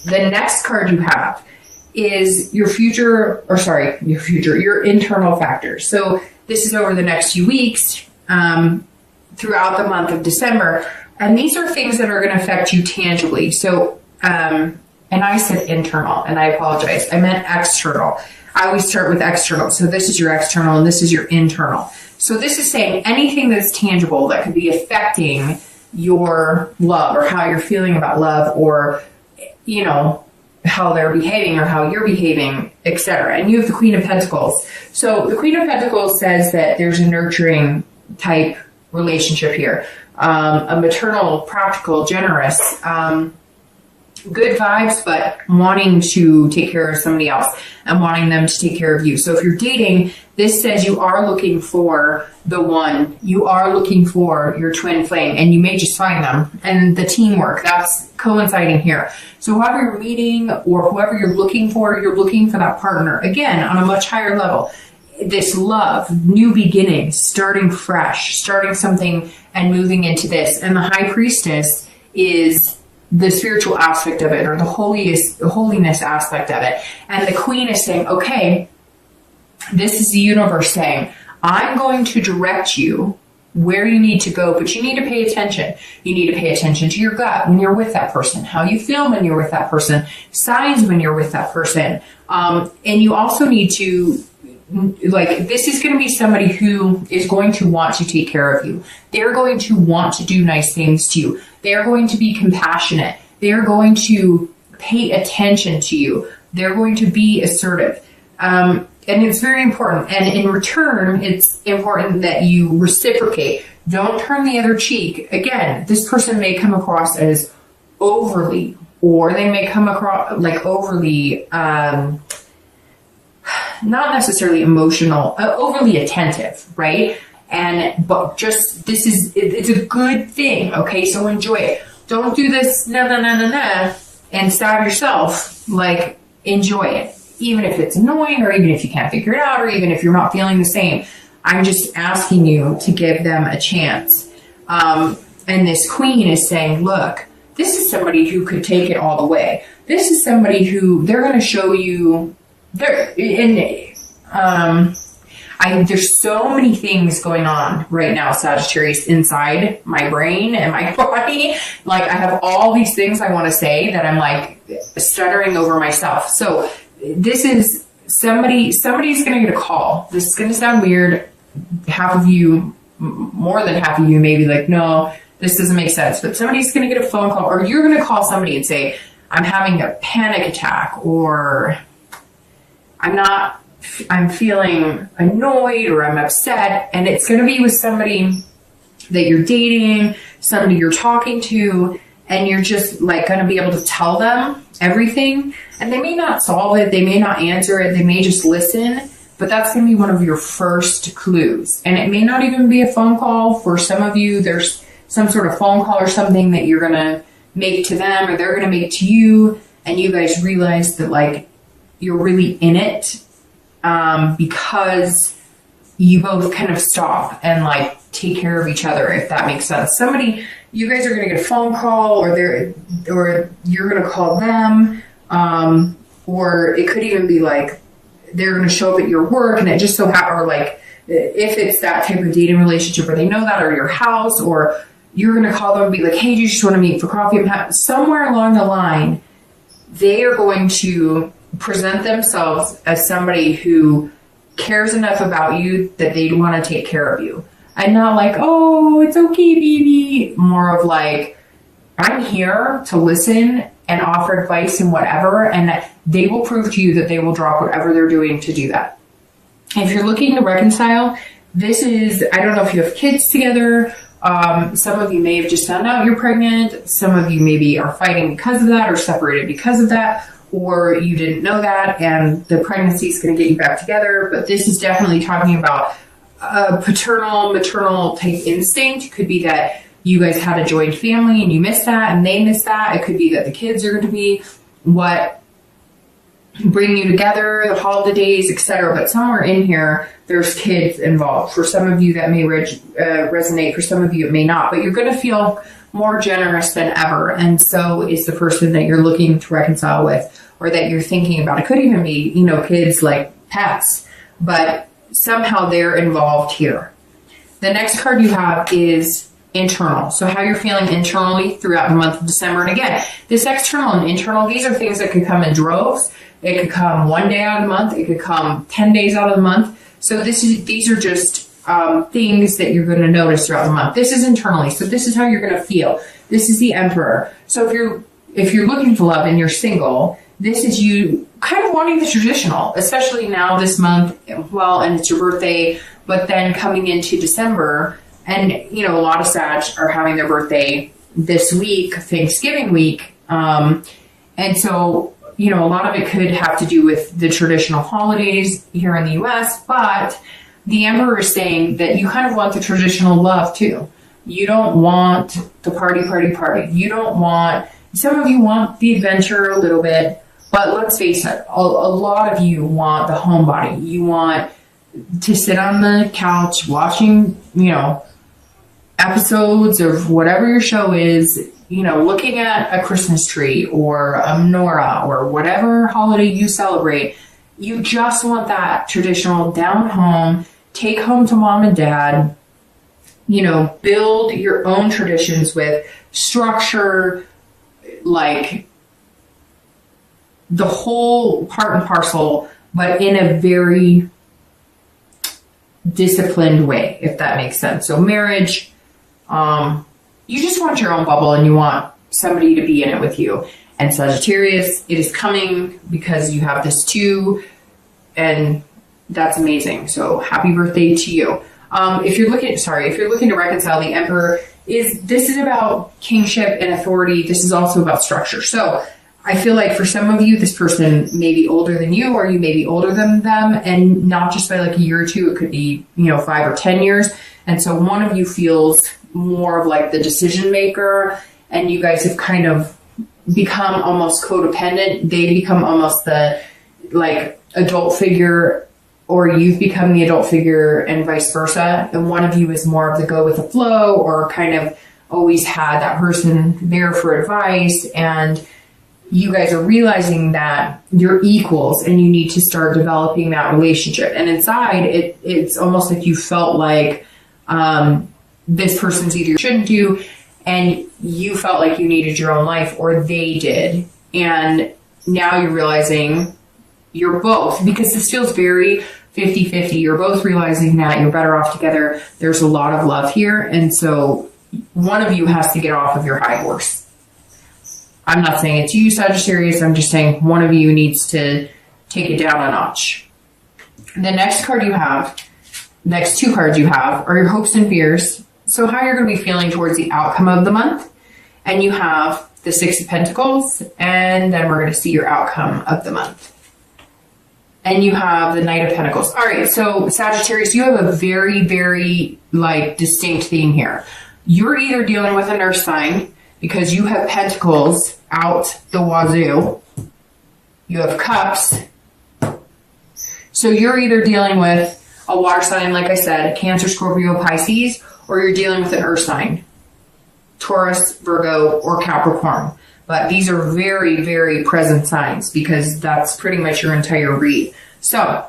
The next card you have is your internal factors. So this is over the next few weeks, throughout the month of December. And these are things that are going to affect you tangibly. So, and I said internal, and I apologize. I meant external. I always start with external. So this is your external and this is your internal. So this is saying anything that's tangible that could be affecting your love or how you're feeling about love, or, you know, how they're behaving or how you're behaving, etc. And you have the Queen of Pentacles. So the Queen of Pentacles says that there's a nurturing type relationship here. A maternal, practical, generous, good vibes, but wanting to take care of somebody else and wanting them to take care of you. So if you're dating, this says you are looking for the one, you are looking for your twin flame, and you may just find them. And the teamwork, that's coinciding here. So whoever you're meeting or whoever you're looking for that partner, again, on a much higher level. This love, new beginnings, starting fresh, starting something and moving into this. And the High Priestess is the spiritual aspect of it, or the holiness aspect of it. And the Queen is saying, okay, this is the universe saying, I'm going to direct you where you need to go, but you need to pay attention. You need to pay attention to your gut when you're with that person, how you feel when you're with that person, signs when you're with that person. And you also need to, like, this is going to be somebody who is going to want to take care of you. They're going to want to do nice things to you. They're going to be compassionate. They're going to pay attention to you. They're going to be assertive. And it's very important. And in return, it's important that you reciprocate. Don't turn the other cheek. Again, this person may come across as overly, or they may come across like overly, not necessarily emotional, overly attentive, right? But just, it's a good thing, okay? So enjoy it. Don't do this, and stab yourself. Like, enjoy it. Even if it's annoying, or even if you can't figure it out, or even if you're not feeling the same. I'm just asking you to give them a chance. And this Queen is saying, look, this is somebody who could take it all the way. This is somebody who, they're going to show you, there's so many things going on right now, Sagittarius, inside my brain and my body. Like, I have all these things I want to say that I'm like stuttering over myself. So this is somebody's going to get a call. This is going to sound weird. Half of you, more than half of you may be like, no, this doesn't make sense. But somebody's going to get a phone call, or you're going to call somebody and say, I'm having a panic attack, or I'm feeling annoyed, or I'm upset. And it's going to be with somebody that you're dating, somebody you're talking to, and you're just like going to be able to tell them everything. And they may not solve it. They may not answer it. They may just listen. But that's going to be one of your first clues. And it may not even be a phone call. For some of you, there's some sort of phone call or something that you're going to make to them, or they're going to make to you. And you guys realize that, like, you're really in it, because you both kind of stop and like take care of each other, if that makes sense. You guys are going to get a phone call, or you're going to call them, or it could even be like they're going to show up at your work, and it just so happens, or like if it's that type of dating relationship, or they know that, or your house, or you're going to call them and be like, hey, do you just want to meet for coffee? Somewhere along the line, they are going to present themselves as somebody who cares enough about you that they want to take care of you. And not like, oh, it's okay, baby. More of like, I'm here to listen and offer advice and whatever, and they will prove to you that they will drop whatever they're doing to do that. If you're looking to reconcile, this is, I don't know if you have kids together. Some of you may have just found out you're pregnant. Some of you maybe are fighting because of that, or separated because of that, or you didn't know that and the pregnancy is going to get you back together. But this is definitely talking about a paternal, maternal type instinct. It could be that you guys had a joint family and you missed that and they missed that. It could be that the kids are going to be what bring you together, the holidays, etc. But somewhere in here, there's kids involved. For some of you, that may resonate. For some of you, it may not. But you're going to feel more generous than ever. And so is the person that you're looking to reconcile with, or that you're thinking about. It could even be, kids, like pets, but somehow they're involved here. The next card you have is internal. So how you're feeling internally throughout the month of December. And again, this external and internal, these are things that could come in droves. It could come one day out of the month. It could come 10 days out of the month. So these are just things that you're going to notice throughout the month. This is internally. So this is how you're going to feel. This is the Emperor. So if you're looking for love and you're single, this is you kind of wanting the traditional, especially now this month. Well, and it's your birthday, but then coming into December, and a lot of Sag are having their birthday this week, Thanksgiving week. And so, a lot of it could have to do with the traditional holidays here in the US, but the Emperor is saying that you kind of want the traditional love too. You don't want the party. You don't want, some of you want the adventure a little bit, but let's face it, a lot of you want the homebody. You want to sit on the couch watching, episodes of whatever your show is, looking at a Christmas tree or a menorah or whatever holiday you celebrate. You just want that traditional down home, take home to mom and dad, build your own traditions with structure, like the whole part and parcel, but in a very disciplined way, if that makes sense. So marriage, you just want your own bubble and you want somebody to be in it with you. And Sagittarius, it is coming because you have this too, and that's amazing. So happy birthday to you. If you're looking to reconcile, the Emperor this is about kingship and authority. This is also about structure. So I feel like for some of you, this person may be older than you, or you may be older than them, and not just by like a year or two. It could be, 5 or 10 years. And so one of you feels more of like the decision maker, and you guys have kind of become almost codependent. They become almost the like adult figure, or you've become the adult figure, and vice versa. And one of you is more of the go with the flow, or kind of always had that person there for advice. And you guys are realizing that you're equals and you need to start developing that relationship. And inside, it's almost like you felt like this person's either shouldn't do, and you felt like you needed your own life, or they did. And now you're realizing you're both, because this feels very 50-50. You're both realizing that you're better off together. There's a lot of love here. And so one of you has to get off of your high horse. I'm not saying it's you, Sagittarius. I'm just saying one of you needs to take it down a notch. The next two cards you have are your hopes and fears. So how you're going to be feeling towards the outcome of the month. And you have the Six of Pentacles, and then we're going to see your outcome of the month. And you have the Knight of Pentacles. All right, so Sagittarius, you have a very, very distinct theme here. You're either dealing with an earth sign, because you have Pentacles out the wazoo. You have Cups. So you're either dealing with a water sign, like I said, Cancer, Scorpio, Pisces, or you're dealing with an earth sign, Taurus, Virgo, or Capricorn. But these are very, very present signs, because that's pretty much your entire read. So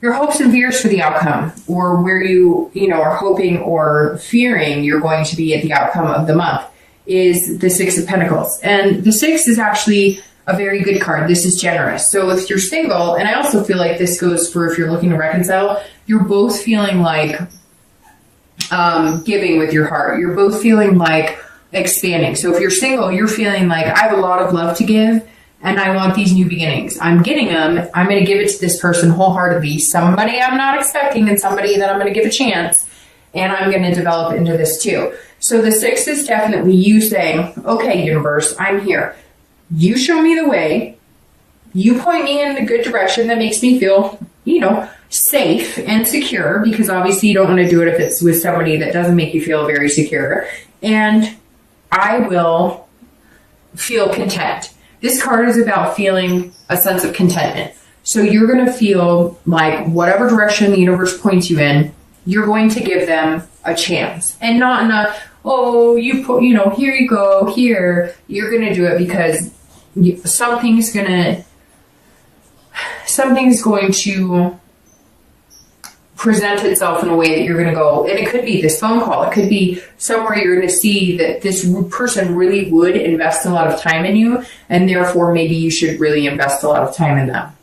your hopes and fears for the outcome, or where you are hoping or fearing you're going to be at the outcome of the month, is the Six of Pentacles. And the Six is actually a very good card. This is generous. So if you're single, and I also feel like this goes for if you're looking to reconcile, you're both feeling like giving with your heart. You're both feeling like expanding. So if you're single, you're feeling like I have a lot of love to give, and I want these new beginnings. I'm getting them. I'm going to give it to this person wholeheartedly. Somebody I'm not expecting, and somebody that I'm going to give a chance, and I'm going to develop into this too. So the Six is definitely you saying, okay, universe, I'm here. You show me the way. You point me in a good direction that makes me feel, safe and secure, because obviously you don't want to do it if it's with somebody that doesn't make you feel very secure. And I will feel content. This card is about feeling a sense of contentment. So you're going to feel like whatever direction the universe points you in, you're going to give them a chance. And not in a, oh, you put, here you go, here. You're going to do it because something's going to present itself in a way that you're going to go, and it could be this phone call. It could be somewhere you're going to see that this person really would invest a lot of time in you, and therefore maybe you should really invest a lot of time in them.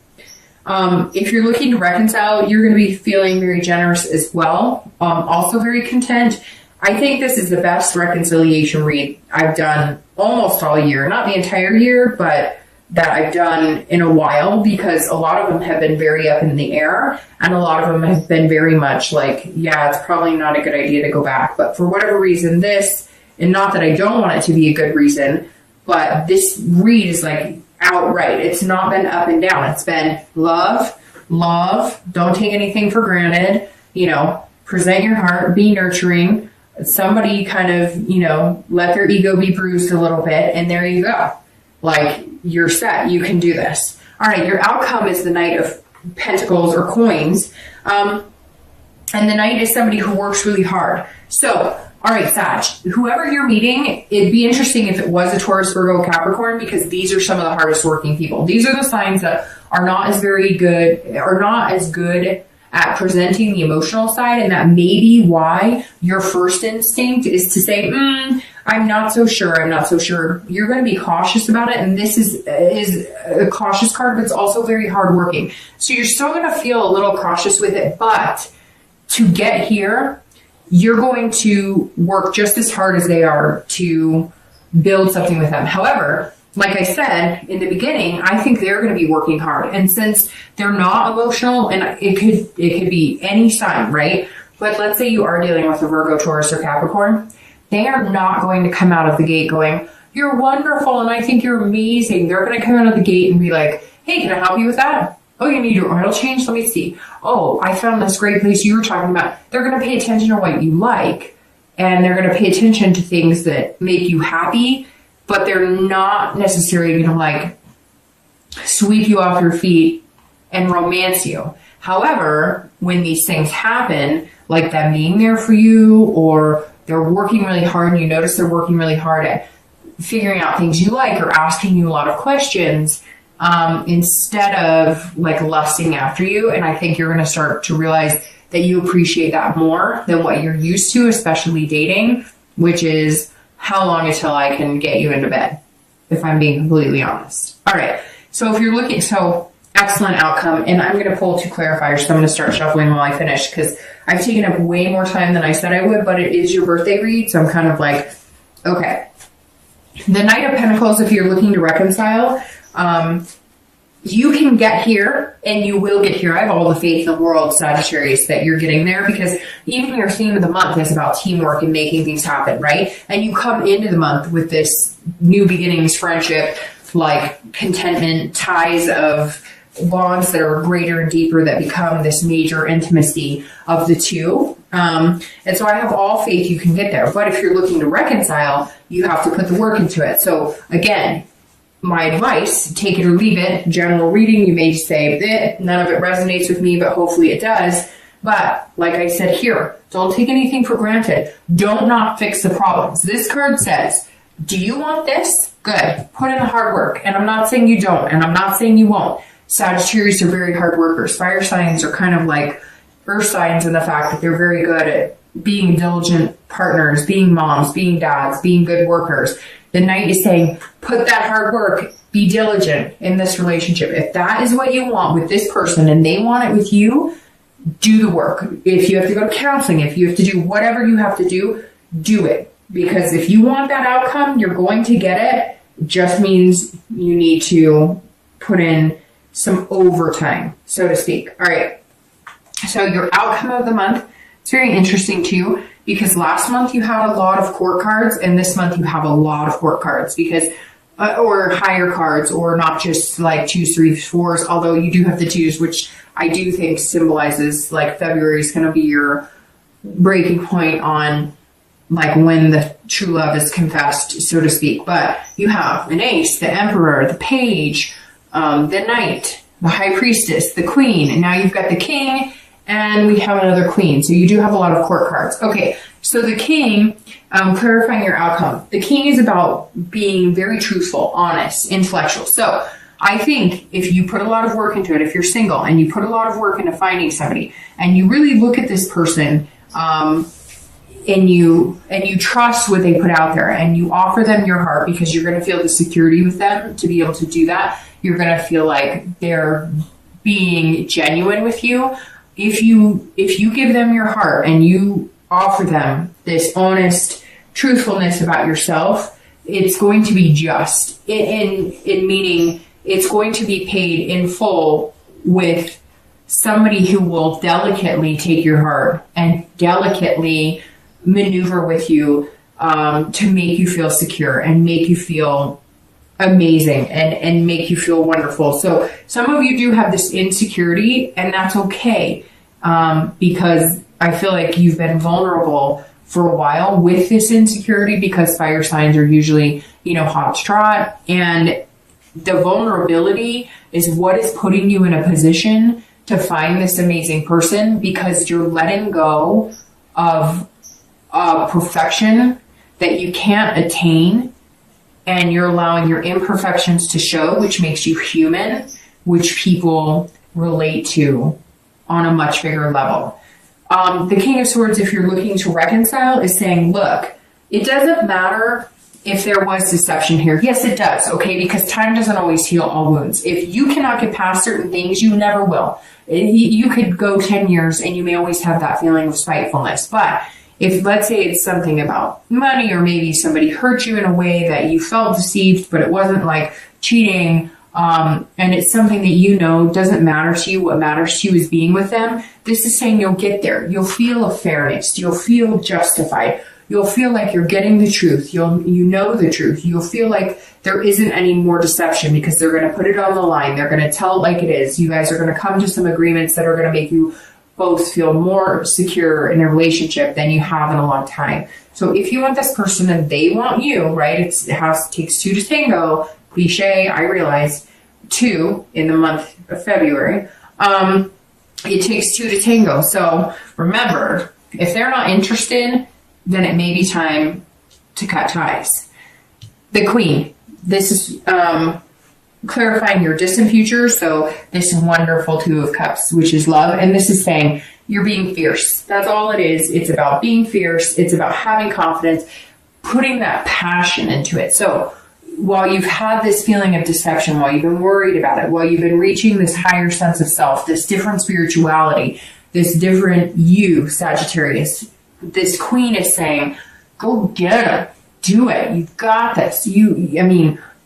If you're looking to reconcile, you're going to be feeling very generous as well. Also very content. I think this is the best reconciliation read I've done almost all year. Not the entire year, but that I've done in a while, because a lot of them have been very up in the air, and a lot of them have been very much like, yeah, it's probably not a good idea to go back. But for whatever reason, this, and not that I don't want it to be a good reason, but this read is like outright. It's not been up and down. It's been love, don't take anything for granted, present your heart, be nurturing. Somebody kind of, let their ego be bruised a little bit, and there you go. Like, you're set. You can do this. All right, your outcome is the Knight of Pentacles or coins. And the Knight is somebody who works really hard. So, all right, Sag, whoever you're meeting, it'd be interesting if it was a Taurus, Virgo, Capricorn, because these are some of the hardest working people. These are the signs that are not as good at presenting the emotional side, and that may be why your first instinct is to say, I'm not so sure. You're going to be cautious about it, and this is a cautious card, but it's also very hardworking. So you're still going to feel a little cautious with it, but to get here, you're going to work just as hard as they are to build something with them. However, like I said in the beginning, I think they're going to be working hard. And since they're not emotional, and it could be any sign, right? But let's say you are dealing with a Virgo, Taurus, or Capricorn, they are not going to come out of the gate going, you're wonderful and I think you're amazing. They're going to come out of the gate and be like, hey, can I help you with that? Oh, you need your oil change? Let me see. Oh, I found this great place you were talking about. They're going to pay attention to what you like, and they're going to pay attention to things that make you happy, but they're not necessarily going to like sweep you off your feet and romance you. However, when these things happen, like them being there for you, or they're working really hard and you notice they're working really hard at figuring out things you like or asking you a lot of questions, instead of like lusting after you. And I think you're going to start to realize that you appreciate that more than what you're used to, especially dating, which is how long until I can get you into bed, if I'm being completely honest. All right. So if you're looking, so excellent outcome. And I'm going to pull two clarifiers. So I'm going to start shuffling while I finish, because I've taken up way more time than I said I would, but it is your birthday read. So I'm kind of like, okay. The Knight of Pentacles, if you're looking to reconcile, you can get here, and you will get here. I have all the faith in the world, Sagittarius, that you're getting there, because even your theme of the month is about teamwork and making things happen, right? And you come into the month with this new beginnings, friendship, like contentment, ties of bonds that are greater and deeper that become this major intimacy of the two. And so I have all faith you can get there. But if you're looking to reconcile, you have to put the work into it. So again, my advice, take it or leave it. General reading, you may say, none of it resonates with me, but hopefully it does. But like I said here, don't take anything for granted. Don't not fix the problems. This card says, do you want this? Good. Put in the hard work. And I'm not saying you don't, and I'm not saying you won't. Sagittarius are very hard workers. Fire signs are kind of like earth signs in the fact that they're very good at being diligent partners, being moms, being dads, being good workers. The Knight is saying, put that hard work, be diligent in this relationship. If that is what you want with this person and they want it with you, do the work. If you have to go to counseling, if you have to do whatever you have to do, do it. Because if you want that outcome, you're going to get it. It just means you need to put in some overtime, so to speak. All right. So your outcome of the month, it's very interesting too, because last month you had a lot of court cards, and this month you have a lot of court cards, because or higher cards, or not just like 2s, 3s, 4s, although you do have the 2s, which I do think symbolizes like February is going to be your breaking point on like when the true love is confessed, so to speak. But you have an ace, the emperor, the page, the knight, the high priestess, the queen, and now you've got the king, and we have another queen. So you do have a lot of court cards. Okay, So the king, clarifying your outcome. The king is about being very truthful, honest, intellectual. So I think if you put a lot of work into it, if you're single and you put a lot of work into finding somebody and you really look at this person, and you trust what they put out there and you offer them your heart because you're going to feel the security with them to be able to do that. You're going to feel like they're being genuine with you. If you give them your heart and you offer them this honest truthfulness about yourself, it's going to be just in meaning it's going to be paid in full with somebody who will delicately take your heart and delicately maneuver with you to make you feel secure and make you feel amazing and make you feel wonderful. So some of you do have this insecurity, and that's okay, because I feel like you've been vulnerable for a while with this insecurity, because fire signs are usually, hot to trot, and the vulnerability is what is putting you in a position to find this amazing person, because you're letting go of perfection that you can't attain, and you're allowing your imperfections to show, which makes you human, which people relate to on a much bigger level. The King of Swords, if you're looking to reconcile, is saying, look, it doesn't matter if there was deception here. Yes, it does, okay? Because time doesn't always heal all wounds. If you cannot get past certain things, you never will. You could go 10 years and you may always have that feeling of spitefulness. But if, let's say, it's something about money, or maybe somebody hurt you in a way that you felt deceived, but it wasn't like cheating, and it's something that doesn't matter to you. What matters to you is being with them. This is saying you'll get there. You'll feel a fairness. You'll feel justified. You'll feel like you're getting the truth. You know the truth. You'll feel like there isn't any more deception, because they're going to put it on the line. They're going to tell it like it is. You guys are going to come to some agreements that are going to make you both feel more secure in a relationship than you have in a long time. So if you want this person and they want you, right? It takes two to tango. Cliche, I realize. 2 in the month of February. It takes 2 to tango. So remember, if they're not interested, then it may be time to cut ties. The Queen. This is clarifying your distant future. So this is wonderful 2 of Cups, which is love. And this is saying you're being fierce. That's all it is. It's about being fierce. It's about having confidence, putting that passion into it. So while you've had this feeling of deception, while you've been worried about it, while you've been reaching this higher sense of self, this different spirituality, this different you, Sagittarius, this Queen is saying, go get it. Do it. You've got this.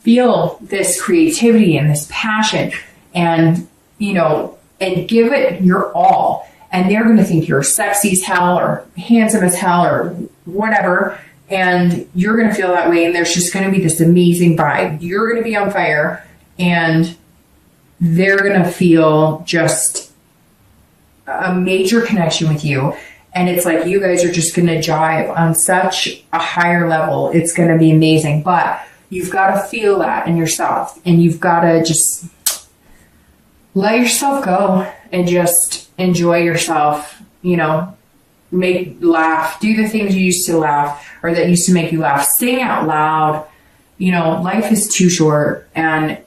Feel this creativity and this passion, and give it your all. And they're going to think you're sexy as hell or handsome as hell or whatever. And you're going to feel that way. And there's just going to be this amazing vibe. You're going to be on fire, and they're going to feel just a major connection with you. And it's like you guys are just going to jive on such a higher level. It's going to be amazing. But you've got to feel that in yourself. And you've got to just let yourself go and just enjoy yourself, laugh, do the things you used to laugh, or that used to make you laugh. Sing out loud. Life is too short, and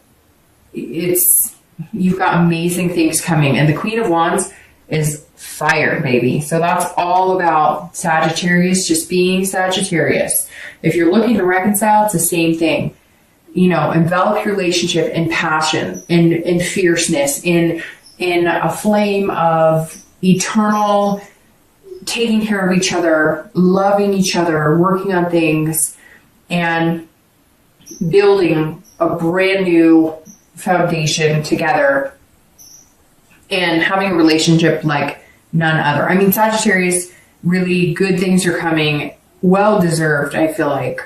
you've got amazing things coming. And the Queen of Wands is fire, baby. So that's all about Sagittarius just being Sagittarius. If you're looking to reconcile, it's the same thing. Envelop your relationship in passion, in fierceness, in a flame of eternal taking care of each other, loving each other, working on things, and building a brand new foundation together, and having a relationship like none other. Sagittarius, really good things are coming. Well deserved, I feel like.